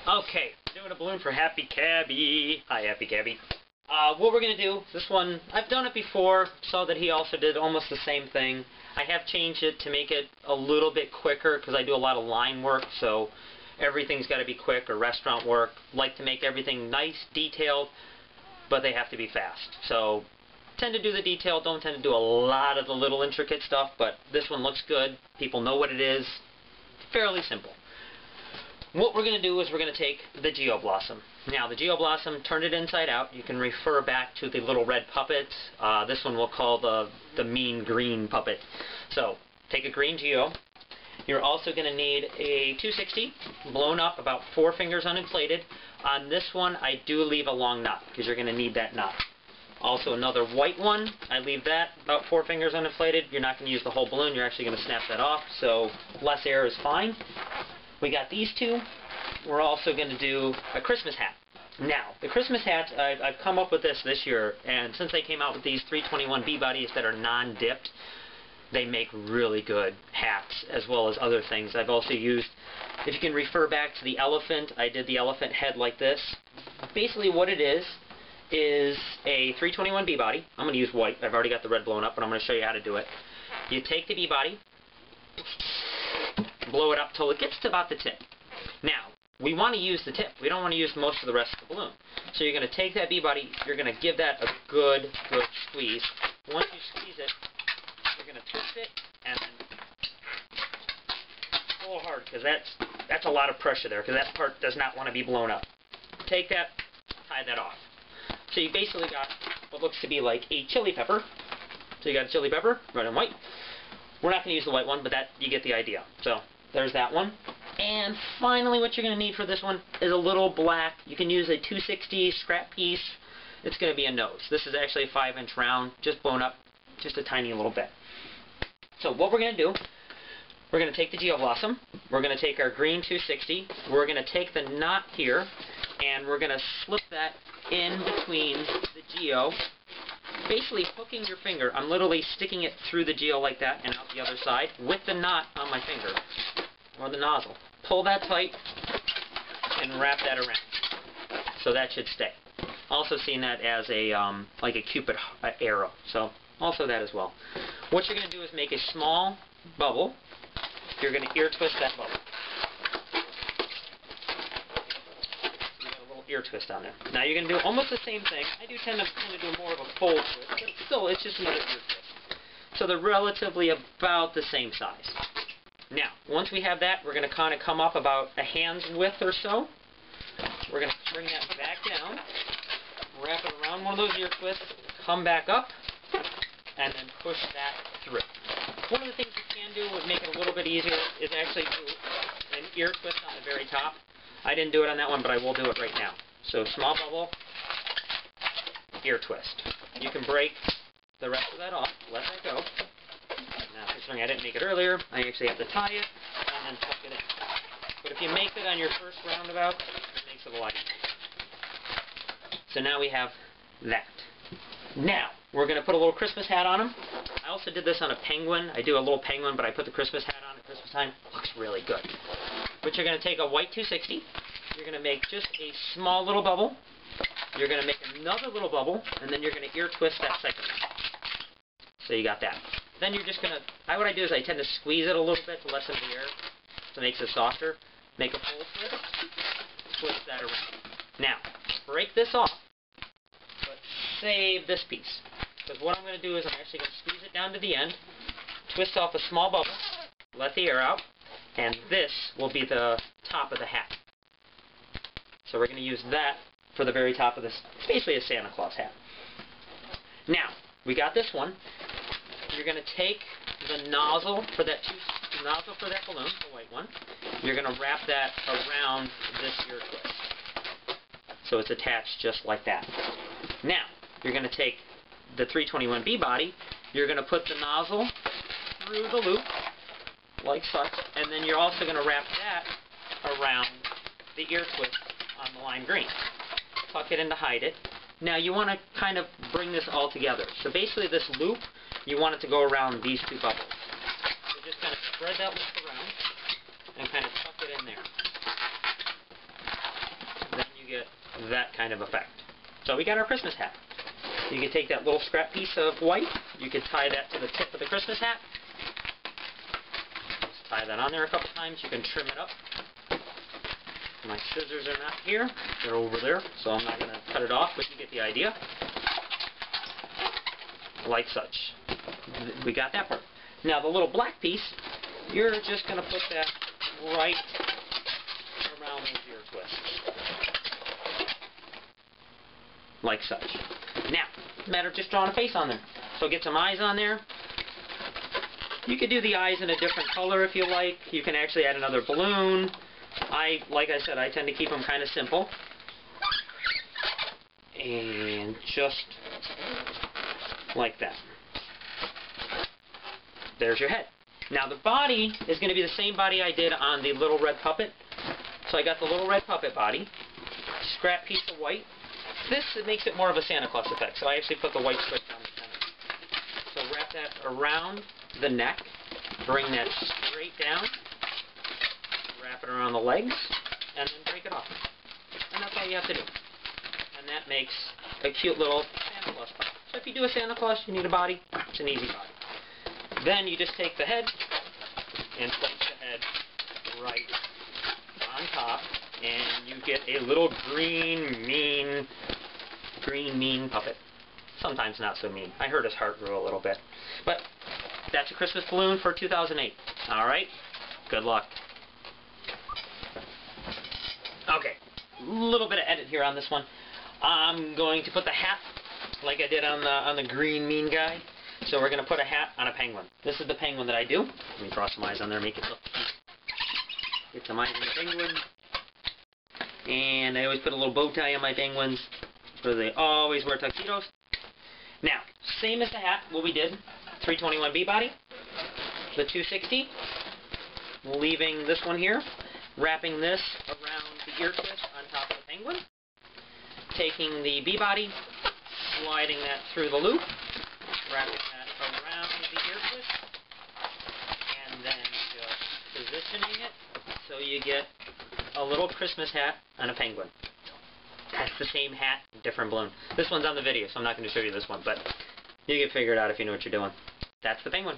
Okay, doing a balloon for Happy Cabby. Hi, Happy Cabby. What we're going to do, this one, I've done it before, saw that he also did almost the same thing. I have changed it to make it a little bit quicker because I do a lot of line work, so everything's got to be quick, or restaurant work. Like to make everything nice, detailed, but they have to be fast. So, tend to do the detail, don't tend to do a lot of the little intricate stuff, but this one looks good. People know what it is. Fairly simple. What we're going to do is we're going to take the Geoblossom. Now, the Geoblossom, turn it inside out. You can refer back to the little red puppet. This one we'll call the mean green puppet. So, take a green Geo. You're also going to need a 260, blown up, about 4 fingers uninflated. On this one, I do leave a long knot, because you're going to need that knot. Also, another white one, I leave that about 4 fingers uninflated. You're not going to use the whole balloon, you're actually going to snap that off, so less air is fine. We got these two. We're also going to do a Christmas hat. Now, the Christmas hats, I've come up with this year, and since they came out with these 321 B-Buddies that are non-dipped, they make really good hats, as well as other things. I've also used, if you can refer back to the elephant, I did the elephant head like this. Basically what it is a 321 B-Body. I'm going to use white. I've already got the red blown up, but I'm going to show you how to do it. You take the B-Body, blow it up till it gets to about the tip. Now, we want to use the tip. We don't want to use most of the rest of the balloon. So you're going to take that B-Body, you're going to give that a good squeeze. Once you squeeze it, you're going to twist it and then pull hard, because that's a lot of pressure there, because that part does not want to be blown up. Take that, tie that off. So you basically got what looks to be like a chili pepper. So you got a chili pepper, red and white. We're not going to use the white one, but that you get the idea. So there's that one. And finally, what you're going to need for this one is a little black. You can use a 260 scrap piece. It's going to be a nose. This is actually a 5-inch round, just blown up, just a tiny little bit. So what we're going to do, we're going to take the Geoblossom. We're going to take our green 260. We're going to take the knot here, and we're going to slip that in between the Geo. Basically hooking your finger. I'm literally sticking it through the Geo like that and out the other side with the knot on my finger, or the nozzle. Pull that tight and wrap that around. So that should stay. Also seen that as a like a Cupid arrow. So also that as well. What you're going to do is make a small bubble. You're going to ear twist that bubble. Ear twist on there. Now you're going to do almost the same thing. I do tend to do more of a fold twist, but still, it's just another ear twist. So they're relatively about the same size. Now, once we have that, we're going to kind of come up about a hand's width or so. We're going to bring that back down, wrap it around one of those ear twists, come back up, and then push that through. One of the things you can do would make it a little bit easier is actually do an ear twist on the very top. I didn't do it on that one, but I will do it right now. So small bubble, ear twist. You can break the rest of that off, let that go. Now, considering I didn't make it earlier, I actually have to tie it and then tuck it in. But if you make it on your first roundabout, it makes it a lot easier. So now we have that. Now, we're going to put a little Christmas hat on him. I also did this on a penguin. I do a little penguin, but I put the Christmas hat on at Christmas time. Looks really good. But you're going to take a white 260. You're going to make just a small little bubble. You're going to make another little bubble, and then you're going to ear twist that second one. So you got that. Then you're just going to, what I do is I tend to squeeze it a little bit to lessen the air, so it makes it softer. Make a full twist, twist that around. Now, break this off, but save this piece. Because what I'm going to do is I'm actually going to squeeze it down to the end, twist off a small bubble, let the air out, and this will be the top of the hat. So we're going to use that for the very top of this. It's basically a Santa Claus hat. Now, we got this one. You're going to take the nozzle for that balloon, the white one. You're going to wrap that around this ear twist. So it's attached just like that. Now, you're going to take the 321 B-Body. You're going to put the nozzle through the loop, like such, and then you're also going to wrap that around the ear twist on the lime green. Tuck it in to hide it. Now you want to kind of bring this all together. So basically this loop, you want it to go around these two bubbles. So just kind of spread that loop around and kind of tuck it in there. that kind of effect. So we got our Christmas hat. You can take that little scrap piece of white, you could tie that to the tip of the Christmas hat. Just tie that on there a couple times, you can trim it up. My scissors are not here, they're over there, so I'm not going to cut it off, but you get the idea. Like such. We got that part. Now the little black piece, you're just going to put that right around those ear twists. Like such. Now, it's a matter of just drawing a face on there. So get some eyes on there. You could do the eyes in a different color if you like. You can actually add another balloon. Like I said, I tend to keep them kind of simple. And just like that. There's your head. Now the body is going to be the same body I did on the little red puppet. So I got the little red puppet body, scrap piece of white. This makes it more of a Santa Claus effect, so I actually put the white strip down the center. So wrap that around the neck, bring that straight down, wrap it around the legs, and then break it off. And that's all you have to do. And that makes a cute little Santa Claus body. So if you do a Santa Claus, you need a body, it's an easy body. Then you just take the head and place the head right on top, and you get a little green mean puppet. Sometimes not so mean. I heard his heart grew a little bit. But that's a Christmas balloon for 2008. Alright? Good luck. Okay. A little bit of edit here on this one. I'm going to put the hat like I did on the green mean guy. So we're going to put a hat on a penguin. This is the penguin that I do. Let me draw some eyes on there, make it look cute. Get some eyes on the penguin. And I always put a little bow tie on my penguins, so they always wear tuxedos. Now, same as the hat, what we did, 321B body, the 260, leaving this one here, wrapping this around the ear twist on top of the penguin, taking the B body, sliding that through the loop, wrapping that around the ear twist, and then just positioning it so you get a little Christmas hat on a penguin. That's the same hat, different balloon. This one's on the video, so I'm not going to show you this one, but you can figure it out if you know what you're doing. That's the penguin.